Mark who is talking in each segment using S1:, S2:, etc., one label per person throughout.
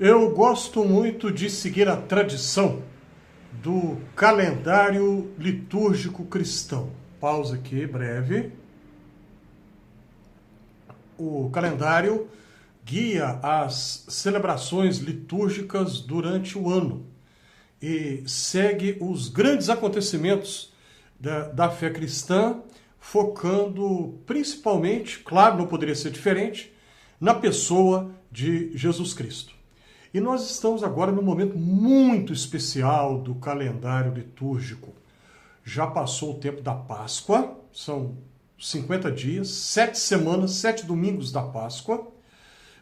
S1: Eu gosto muito de seguir a tradição do calendário litúrgico cristão. Pausa aqui, breve. O calendário guia as celebrações litúrgicas durante o ano e segue os grandes acontecimentos da fé cristã, focando principalmente, claro, não poderia ser diferente, na pessoa de Jesus Cristo. E nós estamos agora num momento muito especial do calendário litúrgico. Já passou o tempo da Páscoa, são 50 dias, 7 semanas, 7 domingos da Páscoa.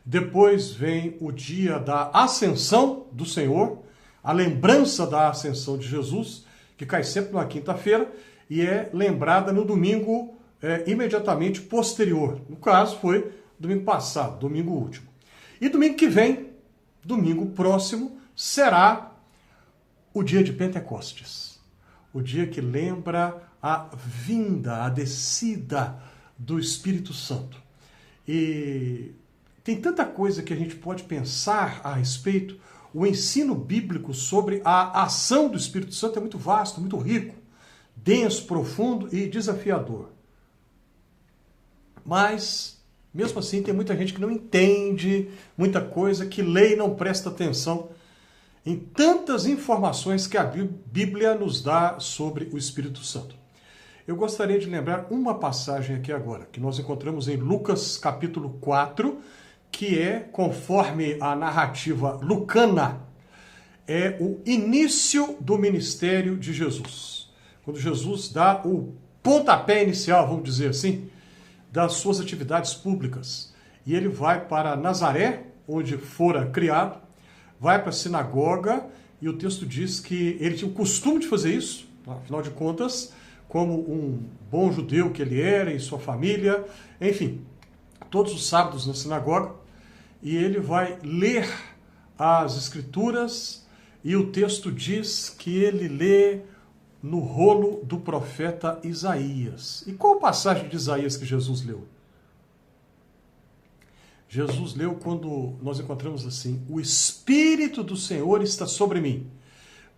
S1: Depois vem o dia da Ascensão do Senhor, a lembrança da Ascensão de Jesus, que cai sempre na quinta-feira e é lembrada no domingo imediatamente posterior. No caso, foi domingo passado, domingo último. E domingo que vem, domingo próximo, será o dia de Pentecostes. O dia que lembra a vinda, a descida do Espírito Santo. E tem tanta coisa que a gente pode pensar a respeito. O ensino bíblico sobre a ação do Espírito Santo é muito vasto, muito rico, denso, profundo e desafiador. Mas, mesmo assim, tem muita gente que não entende muita coisa, que lê e não presta atenção em tantas informações que a Bíblia nos dá sobre o Espírito Santo. Eu gostaria de lembrar uma passagem aqui agora, que nós encontramos em Lucas capítulo 4, que é, conforme a narrativa lucana, é o início do ministério de Jesus. Quando Jesus dá o pontapé inicial, vamos dizer assim, das suas atividades públicas. E ele vai para Nazaré, onde fora criado, vai para a sinagoga, e o texto diz que ele tinha o costume de fazer isso, afinal de contas, como um bom judeu que ele era e sua família, enfim, todos os sábados na sinagoga, e ele vai ler as escrituras, e o texto diz que ele lê no rolo do profeta Isaías. E qual passagem de Isaías que Jesus leu? Jesus leu quando nós encontramos assim: o Espírito do Senhor está sobre mim,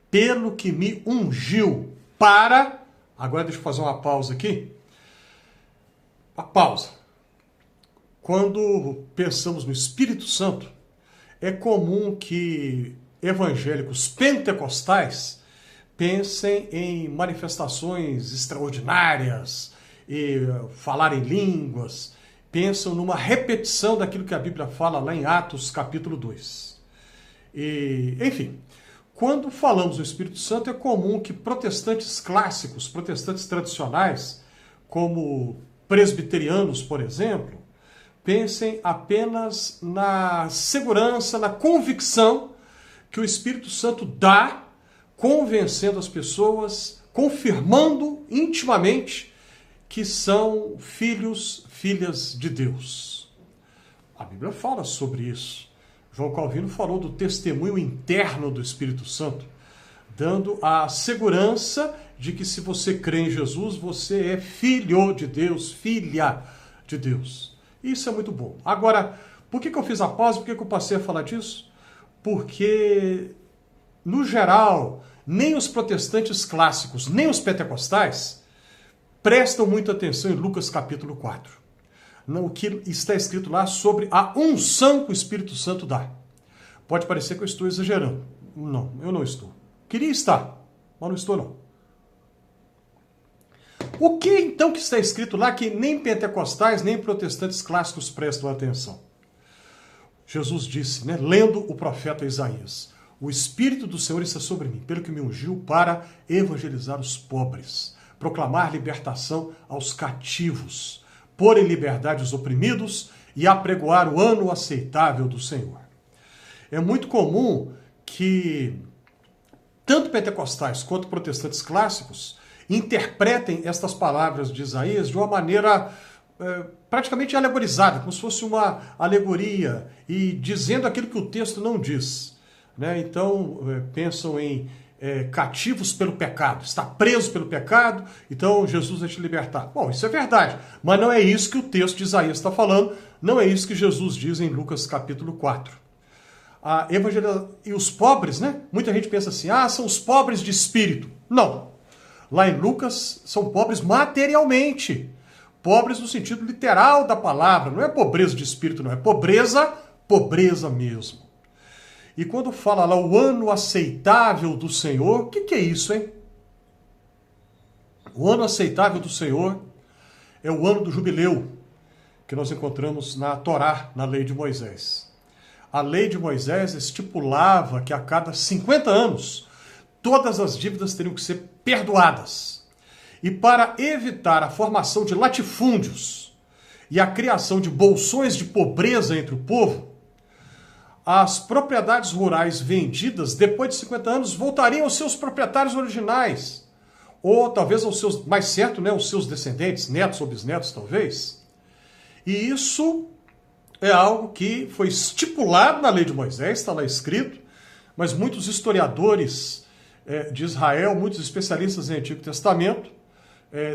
S1: pelo que me ungiu para... Agora deixa eu fazer uma pausa aqui. A pausa. Quando pensamos no Espírito Santo, é comum que evangélicos pentecostais pensem em manifestações extraordinárias, e falar em línguas, pensam numa repetição daquilo que a Bíblia fala lá em Atos capítulo 2. E, enfim, quando falamos do Espírito Santo, é comum que protestantes clássicos, protestantes tradicionais, como presbiterianos, por exemplo, pensem apenas na segurança, na convicção que o Espírito Santo dá, convencendo as pessoas, confirmando intimamente que são filhos, filhas de Deus. A Bíblia fala sobre isso. João Calvino falou do testemunho interno do Espírito Santo, dando a segurança de que se você crê em Jesus, você é filho de Deus, filha de Deus. Isso é muito bom. Agora, por que eu fiz a pausa? Por que eu passei a falar disso? Porque, no geral, nem os protestantes clássicos, nem os pentecostais prestam muita atenção em Lucas capítulo 4. O que está escrito lá sobre a unção que o Espírito Santo dá. Pode parecer que eu estou exagerando. Não, eu não estou. Queria estar, mas não estou não. O que então que está escrito lá que nem pentecostais, nem protestantes clássicos prestam atenção? Jesus disse, lendo o profeta Isaías: o Espírito do Senhor está sobre mim, pelo que me ungiu para evangelizar os pobres, proclamar libertação aos cativos, pôr em liberdade os oprimidos e apregoar o ano aceitável do Senhor. É muito comum que tanto pentecostais quanto protestantes clássicos interpretem estas palavras de Isaías de uma maneira praticamente alegorizada, como se fosse uma alegoria, e dizendo aquilo que o texto não diz. Então, pensam em cativos pelo pecado, está preso pelo pecado, então Jesus vai te libertar. Bom, isso é verdade, mas não é isso que o texto de Isaías está falando, não é isso que Jesus diz em Lucas capítulo 4. E os pobres, né? Muita gente pensa assim, são os pobres de espírito. Não. Lá em Lucas, são pobres materialmente. Pobres no sentido literal da palavra. Não é pobreza de espírito, não. É pobreza mesmo. E quando fala lá o ano aceitável do Senhor, o que é isso, hein? O ano aceitável do Senhor é o ano do jubileu, que nós encontramos na Torá, na lei de Moisés. A lei de Moisés estipulava que a cada 50 anos, todas as dívidas teriam que ser perdoadas. E para evitar a formação de latifúndios e a criação de bolsões de pobreza entre o povo, as propriedades rurais vendidas depois de 50 anos voltariam aos seus proprietários originais. Ou talvez aos seus, mais certo, né, aos seus descendentes, netos ou bisnetos talvez. E isso é algo que foi estipulado na lei de Moisés, está lá escrito, mas muitos historiadores de Israel, muitos especialistas em Antigo Testamento,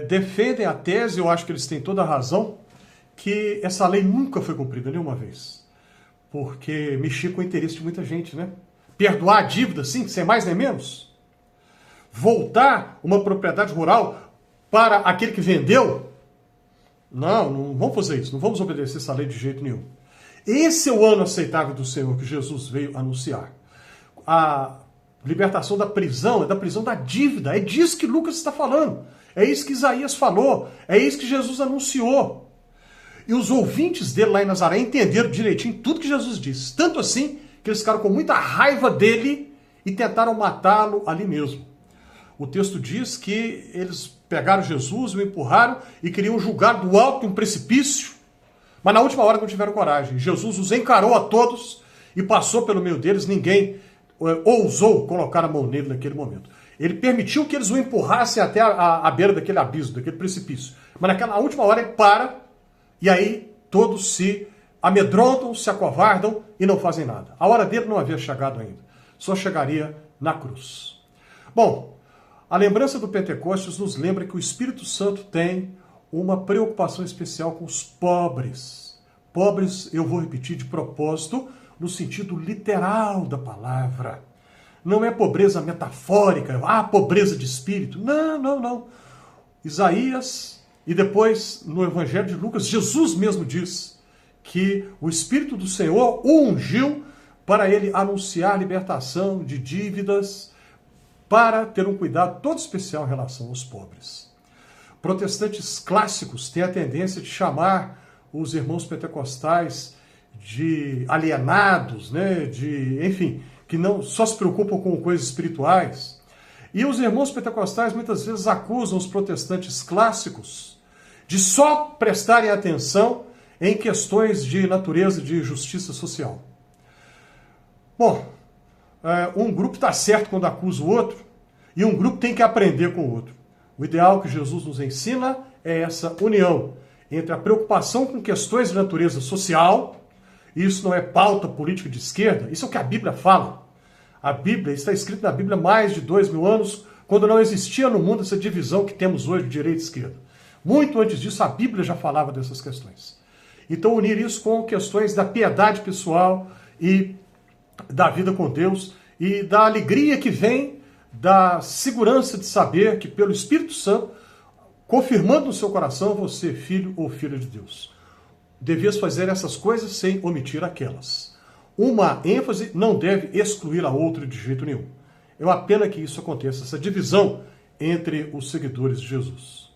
S1: defendem a tese, eu acho que eles têm toda a razão, que essa lei nunca foi cumprida nenhuma vez. Porque mexia com o interesse de muita gente, né? Perdoar a dívida, sim, sem mais nem menos. Voltar uma propriedade rural para aquele que vendeu. Não vamos fazer isso, não vamos obedecer essa lei de jeito nenhum. Esse é o ano aceitável do Senhor que Jesus veio anunciar. A libertação da prisão, é da prisão da dívida, é disso que Lucas está falando. É isso que Isaías falou, é isso que Jesus anunciou. E os ouvintes dele lá em Nazaré entenderam direitinho tudo que Jesus disse. Tanto assim que eles ficaram com muita raiva dele e tentaram matá-lo ali mesmo. O texto diz que eles pegaram Jesus, o empurraram e queriam julgar do alto de um precipício, mas na última hora não tiveram coragem. Jesus os encarou a todos e passou pelo meio deles, ninguém ousou colocar a mão nele naquele momento. Ele permitiu que eles o empurrassem até a beira daquele abismo, daquele precipício. Mas naquela última hora ele para e aí todos se amedrontam, se acovardam e não fazem nada. A hora dele não havia chegado ainda. Só chegaria na cruz. Bom, a lembrança do Pentecostes nos lembra que o Espírito Santo tem uma preocupação especial com os pobres. Pobres, eu vou repetir de propósito, no sentido literal da palavra. Não é pobreza metafórica, pobreza de espírito. Não. Isaías, e depois no Evangelho de Lucas, Jesus mesmo diz que o Espírito do Senhor o ungiu para ele anunciar a libertação de dívidas, para ter um cuidado todo especial em relação aos pobres. Protestantes clássicos têm a tendência de chamar os irmãos pentecostais de alienados, né? Enfim, que não só se preocupam com coisas espirituais. E os irmãos pentecostais muitas vezes acusam os protestantes clássicos de só prestarem atenção em questões de natureza de justiça social. Bom, um grupo está certo quando acusa o outro e um grupo tem que aprender com o outro. O ideal que Jesus nos ensina é essa união entre a preocupação com questões de natureza social, e isso não é pauta política de esquerda, isso é o que a Bíblia fala. A Bíblia está escrita na Bíblia há mais de 2000 anos, quando não existia no mundo essa divisão que temos hoje de direita e esquerda. Muito antes disso, a Bíblia já falava dessas questões. Então, unir isso com questões da piedade pessoal e da vida com Deus e da alegria que vem da segurança de saber que pelo Espírito Santo, confirmando no seu coração, você é filho ou filha de Deus. Devias fazer essas coisas sem omitir aquelas. Uma ênfase não deve excluir a outra de jeito nenhum. É uma pena que isso aconteça, essa divisão entre os seguidores de Jesus.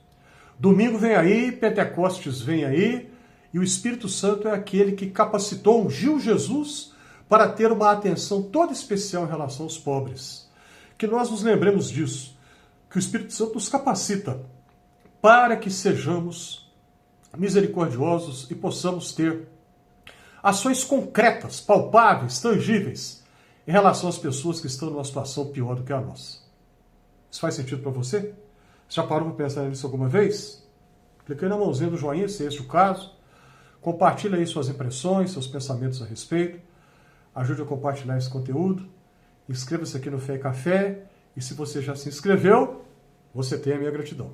S1: Domingo vem aí, Pentecostes vem aí, e o Espírito Santo é aquele que capacitou, ungiu Jesus para ter uma atenção toda especial em relação aos pobres. Que nós nos lembremos disso, que o Espírito Santo nos capacita para que sejamos misericordiosos e possamos ter ações concretas, palpáveis, tangíveis em relação às pessoas que estão numa situação pior do que a nossa. Isso faz sentido para você? Já parou para pensar nisso alguma vez? Clique aí na mãozinha do joinha, se esse é o caso. Compartilhe aí suas impressões, seus pensamentos a respeito. Ajude a compartilhar esse conteúdo. Inscreva-se aqui no Fé e Café. E se você já se inscreveu, você tem a minha gratidão.